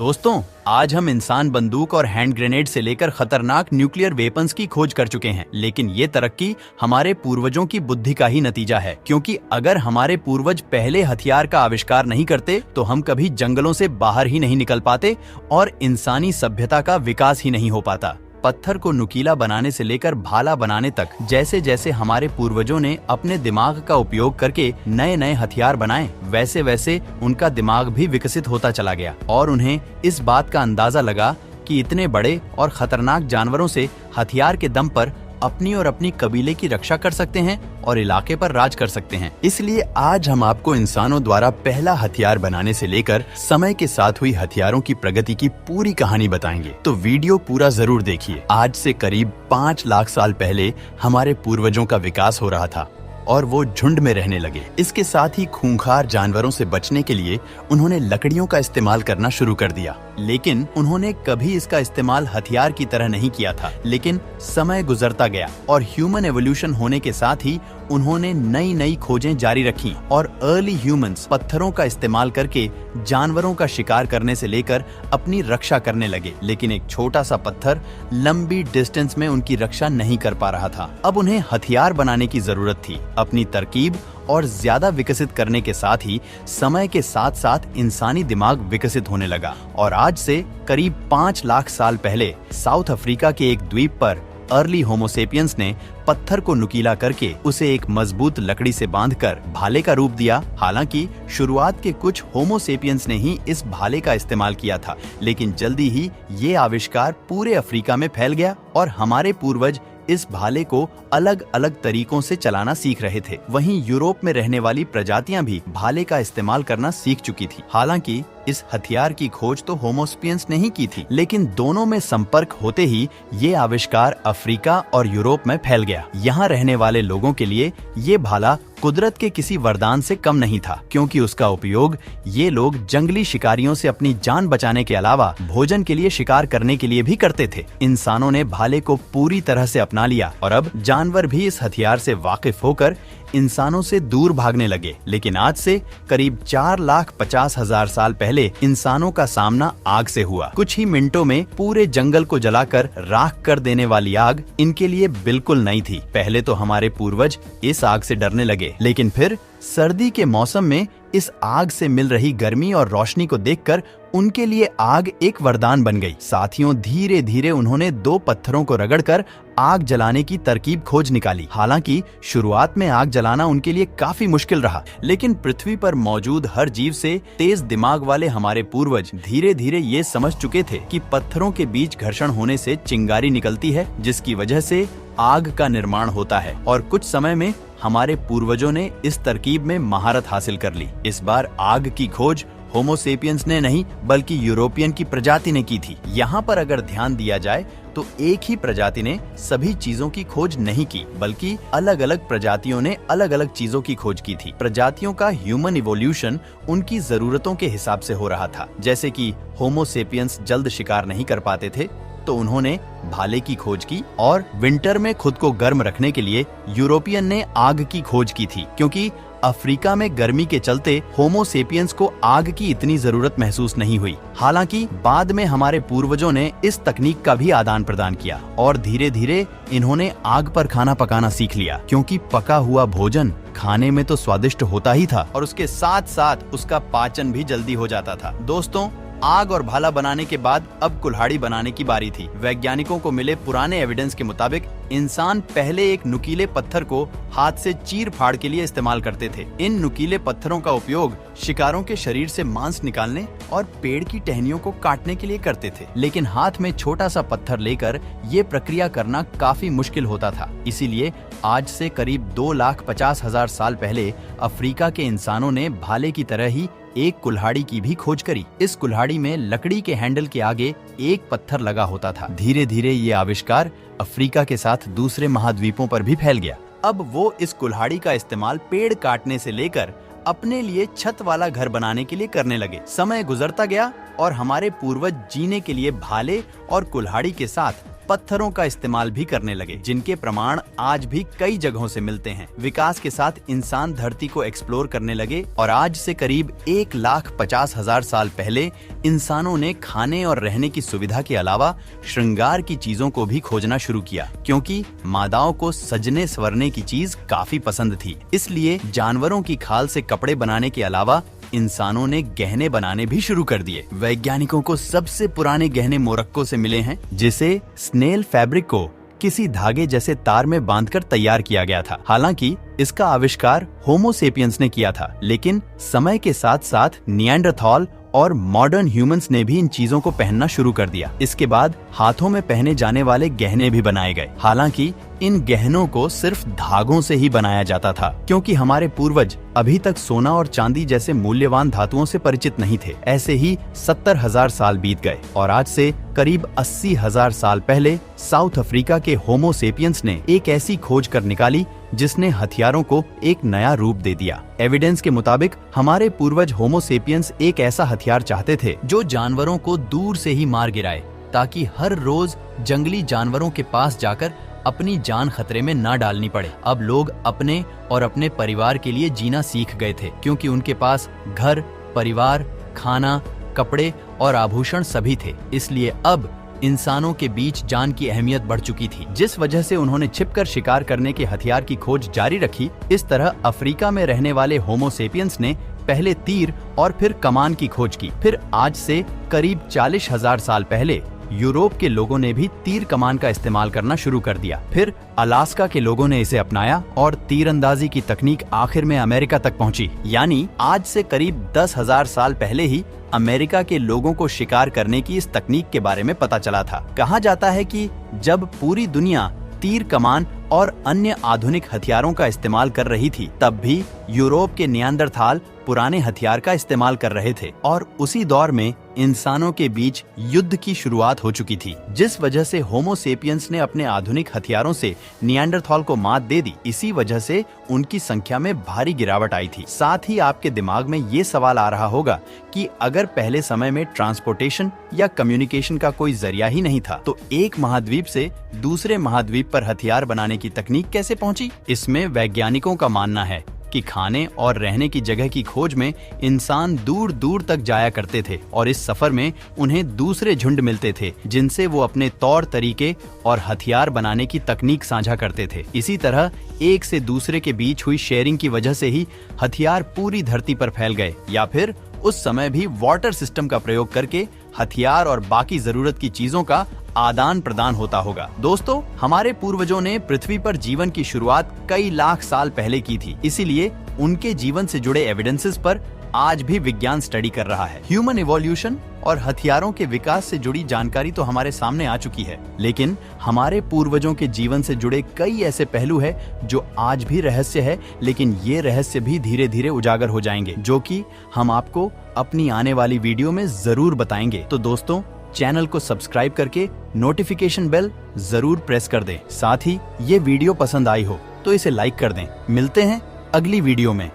दोस्तों, आज हम इंसान बंदूक और हैंड ग्रेनेड से लेकर खतरनाक न्यूक्लियर वेपन्स की खोज कर चुके हैं। लेकिन ये तरक्की हमारे पूर्वजों की बुद्धि का ही नतीजा है, क्योंकि अगर हमारे पूर्वज पहले हथियार का आविष्कार नहीं करते तो हम कभी जंगलों से बाहर ही नहीं निकल पाते और इंसानी सभ्यता का विकास ही नहीं हो पाता। पत्थर को नुकीला बनाने से लेकर भाला बनाने तक जैसे जैसे हमारे पूर्वजों ने अपने दिमाग का उपयोग करके नए नए हथियार बनाए, वैसे वैसे उनका दिमाग भी विकसित होता चला गया और उन्हें इस बात का अंदाजा लगा कि इतने बड़े और खतरनाक जानवरों से हथियार के दम पर अपनी और अपनी कबीले की रक्षा कर सकते हैं और इलाके पर राज कर सकते हैं। इसलिए आज हम आपको इंसानों द्वारा पहला हथियार बनाने से लेकर समय के साथ हुई हथियारों की प्रगति की पूरी कहानी बताएंगे, तो वीडियो पूरा जरूर देखिए। आज से करीब 5 लाख साल पहले हमारे पूर्वजों का विकास हो रहा था और वो झुंड में रहने लगे। इसके साथ ही खूंखार जानवरों से बचने के लिए उन्होंने लकड़ियों का इस्तेमाल करना शुरू कर दिया, लेकिन उन्होंने कभी इसका इस्तेमाल हथियार की तरह नहीं किया था। लेकिन समय गुजरता गया और ह्यूमन एवोल्यूशन होने के साथ ही उन्होंने नई नई खोजें जारी रखी और अर्ली ह्यूमंस पत्थरों का इस्तेमाल करके जानवरों का शिकार करने से लेकर अपनी रक्षा करने लगे। लेकिन एक छोटा सा पत्थर लंबी डिस्टेंस में उनकी रक्षा नहीं कर पा रहा था। अब उन्हें हथियार बनाने की जरूरत थी। अपनी तरकीब और ज्यादा विकसित करने के साथ ही समय के साथ साथ इंसानी दिमाग विकसित होने लगा और आज से करीब 5 लाख साल पहले साउथ अफ्रीका के एक द्वीप पर अर्ली होमोसेपियंस ने पत्थर को नुकीला करके उसे एक मजबूत लकड़ी से बांधकर भाले का रूप दिया। हालांकि शुरुआत के कुछ होमोसेपियंस ने ही इस भाले का इस्तेमाल किया था, लेकिन जल्दी ही ये आविष्कार पूरे अफ्रीका में फैल गया और हमारे पूर्वज इस भाले को अलग अलग तरीकों से चलाना सीख रहे थे। वहीं यूरोप में रहने वाली प्रजातियां भी भाले का इस्तेमाल करना सीख चुकी थी। हालांकि इस हथियार की खोज तो होमोसेपियंस ने ही की थी, लेकिन दोनों में संपर्क होते ही ये आविष्कार अफ्रीका और यूरोप में फैल गया। यहाँ रहने वाले लोगों के लिए ये भाला कुदरत के किसी वरदान से कम नहीं था, क्योंकि उसका उपयोग ये लोग जंगली शिकारियों से अपनी जान बचाने के अलावा भोजन के लिए शिकार करने के लिए भी करते थे। इंसानों ने भाले को पूरी तरह से अपना लिया और अब जानवर भी इस हथियार से वाकिफ होकर इंसानों से दूर भागने लगे। लेकिन आज से करीब 4,50,000 साल पहले इंसानों का सामना आग से हुआ। कुछ ही मिनटों में पूरे जंगल को जलाकर राख कर देने वाली आग इनके लिए बिल्कुल नई थी। पहले तो हमारे पूर्वज इस आग से डरने लगे, लेकिन फिर सर्दी के मौसम में इस आग से मिल रही गर्मी और रोशनी को देखकर उनके लिए आग एक वरदान बन गई। साथियों, धीरे धीरे उन्होंने 2 पत्थरों को रगड़कर आग जलाने की तरकीब खोज निकाली। हालांकि शुरुआत में आग जलाना उनके लिए काफी मुश्किल रहा, लेकिन पृथ्वी पर मौजूद हर जीव से तेज दिमाग वाले हमारे पूर्वज धीरे धीरे ये समझ चुके थे कि पत्थरों के बीच घर्षण होने से चिंगारी निकलती है, जिसकी वजह से आग का निर्माण होता है। और कुछ समय में हमारे पूर्वजों ने इस तरकीब में महारत हासिल कर ली। इस बार आग की खोज होमोसेपियंस ने नहीं, बल्कि यूरोपियन की प्रजाति ने की थी। यहाँ पर अगर ध्यान दिया जाए तो एक ही प्रजाति ने सभी चीजों की खोज नहीं की, बल्कि अलग अलग प्रजातियों ने अलग अलग चीजों की खोज की थी। प्रजातियों का ह्यूमन इवोल्यूशन उनकी जरूरतों के हिसाब से हो रहा था। जैसे कि होमोसेपियंस जल्द शिकार नहीं कर पाते थे, तो उन्होंने भाले की खोज की, और विंटर में खुद को गर्म रखने के लिए यूरोपियन ने आग की खोज की थी, क्योंकि अफ्रीका में गर्मी के चलते होमोसेपियंस को आग की इतनी जरूरत महसूस नहीं हुई। हालांकि बाद में हमारे पूर्वजों ने इस तकनीक का भी आदान प्रदान किया और धीरे धीरे इन्होंने आग पर खाना पकाना सीख लिया, क्योंकि पका हुआ भोजन खाने में तो स्वादिष्ट होता ही था और उसके साथ साथ उसका पाचन भी जल्दी हो जाता था। दोस्तों, आग और भाला बनाने के बाद अब कुल्हाड़ी बनाने की बारी थी। वैज्ञानिकों को मिले पुराने एविडेंस के मुताबिक इंसान पहले एक नुकीले पत्थर को हाथ से चीर फाड़ के लिए इस्तेमाल करते थे। इन नुकीले पत्थरों का उपयोग शिकारों के शरीर से मांस निकालने और पेड़ की टहनियों को काटने के लिए करते थे। लेकिन हाथ में छोटा सा पत्थर लेकर ये प्रक्रिया करना काफी मुश्किल होता था। इसीलिए आज से करीब 2,50,000 साल पहले अफ्रीका के इंसानों ने भाले की तरह ही एक कुल्हाड़ी की भी खोज करी। इस कुल्हाड़ी में लकड़ी के हैंडल के आगे एक पत्थर लगा होता था। धीरे धीरे ये आविष्कार अफ्रीका के साथ दूसरे महाद्वीपों पर भी फैल गया। अब वो इस कुल्हाड़ी का इस्तेमाल पेड़ काटने से लेकर अपने लिए छत वाला घर बनाने के लिए करने लगे। समय गुजरता गया और हमारे पूर्वज जीने के लिए भाले और कुल्हाड़ी के साथ पत्थरों का इस्तेमाल भी करने लगे, जिनके प्रमाण आज भी कई जगहों से मिलते हैं। विकास के साथ इंसान धरती को एक्सप्लोर करने लगे और आज से करीब 1,50,000 साल पहले इंसानों ने खाने और रहने की सुविधा के अलावा श्रृंगार की चीजों को भी खोजना शुरू किया, क्योंकि मादाओं को सजने संवरने की चीज काफी पसंद थी। इसलिए जानवरों की खाल से कपड़े बनाने के अलावा इंसानों ने गहने बनाने भी शुरू कर दिए। वैज्ञानिकों को सबसे पुराने गहने मोरक्को से मिले हैं, जिसे स्नेल फैब्रिक को किसी धागे जैसे तार में बांधकर तैयार किया गया था। हालांकि इसका आविष्कार होमो सेपियंस ने किया था, लेकिन समय के साथ साथ निएंडरथॉल और मॉडर्न ह्यूमंस ने भी इन चीजों को पहनना शुरू कर दिया। इसके बाद हाथों में पहने जाने वाले गहने भी बनाए गए। हालांकि इन गहनों को सिर्फ धागों से ही बनाया जाता था, क्योंकि हमारे पूर्वज अभी तक सोना और चांदी जैसे मूल्यवान धातुओं से परिचित नहीं थे। ऐसे ही 70,000 साल बीत गए और आज से करीब 80,000 साल पहले साउथ अफ्रीका के होमो सेपियंस ने एक ऐसी खोज कर निकाली जिसने हथियारों को एक नया रूप दे दिया। एविडेंस के मुताबिक हमारे पूर्वज होमो सेपियंस एक ऐसा हथियार चाहते थे जो जानवरों को दूर से ही मार गिराए, ताकि हर रोज जंगली जानवरों के पास जाकर अपनी जान खतरे में ना डालनी पड़े। अब लोग अपने और अपने परिवार के लिए जीना सीख गए थे, क्योंकि उनके पास घर, परिवार, खाना, कपड़े और आभूषण सभी थे। इसलिए अब इंसानों के बीच जान की अहमियत बढ़ चुकी थी, जिस वजह से उन्होंने छिपकर शिकार करने के हथियार की खोज जारी रखी। इस तरह अफ्रीका में रहने वाले होमो सेपियंस ने पहले तीर और फिर कमान की खोज की। फिर आज से करीब 40,000 साल पहले यूरोप के लोगों ने भी तीर कमान का इस्तेमाल करना शुरू कर दिया। फिर अलास्का के लोगों ने इसे अपनाया और तीरंदाजी की तकनीक आखिर में अमेरिका तक पहुंची। यानी आज से करीब 10,000 साल पहले ही अमेरिका के लोगों को शिकार करने की इस तकनीक के बारे में पता चला था। कहा जाता है कि जब पूरी दुनिया तीर कमान और अन्य आधुनिक हथियारों का इस्तेमाल कर रही थी, तब भी यूरोप के निएंडरथाल पुराने हथियार का इस्तेमाल कर रहे थे और उसी दौर में इंसानों के बीच युद्ध की शुरुआत हो चुकी थी, जिस वजह से होमो सेपियंस ने अपने आधुनिक हथियारों से निएंडरथाल को मात दे दी। इसी वजह से उनकी संख्या में भारी गिरावट आई थी। साथ ही आपके दिमाग में ये सवाल आ रहा होगा कि अगर पहले समय में ट्रांसपोर्टेशन या कम्युनिकेशन का कोई जरिया ही नहीं था, तो एक महाद्वीप से दूसरे महाद्वीप पर हथियार बनाने की तकनीक कैसे पहुंची? इसमें वैज्ञानिकों का मानना है कि खाने और रहने की जगह की खोज में इंसान दूर दूर तक जाया करते थे और इस सफर में उन्हें दूसरे झुंड मिलते थे, जिनसे वो अपने तौर तरीके और हथियार बनाने की तकनीक साझा करते थे। इसी तरह एक से दूसरे के बीच हुई शेयरिंग की वजह से ही हथियार पूरी धरती पर फैल गए, या फिर उस समय भी वाटर सिस्टम का प्रयोग करके हथियार और बाकी जरूरत की चीजों का आदान प्रदान होता होगा। दोस्तों, हमारे पूर्वजों ने पृथ्वी पर जीवन की शुरुआत कई लाख साल पहले की थी, इसीलिए उनके जीवन से जुड़े एविडेंसेस पर आज भी विज्ञान स्टडी कर रहा है। ह्यूमन इवोल्यूशन और हथियारों के विकास से जुड़ी जानकारी तो हमारे सामने आ चुकी है, लेकिन हमारे पूर्वजों के जीवन से जुड़े कई ऐसे पहलू है जो आज भी रहस्य है, लेकिन ये रहस्य भी धीरे धीरे उजागर हो जाएंगे, जो कि हम आपको अपनी आने वाली वीडियो में जरूर बताएंगे। तो दोस्तों, चैनल को सब्सक्राइब करके नोटिफिकेशन बेल जरूर प्रेस कर दें। साथ ही ये वीडियो पसंद आई हो तो इसे लाइक कर दें। मिलते हैं अगली वीडियो में।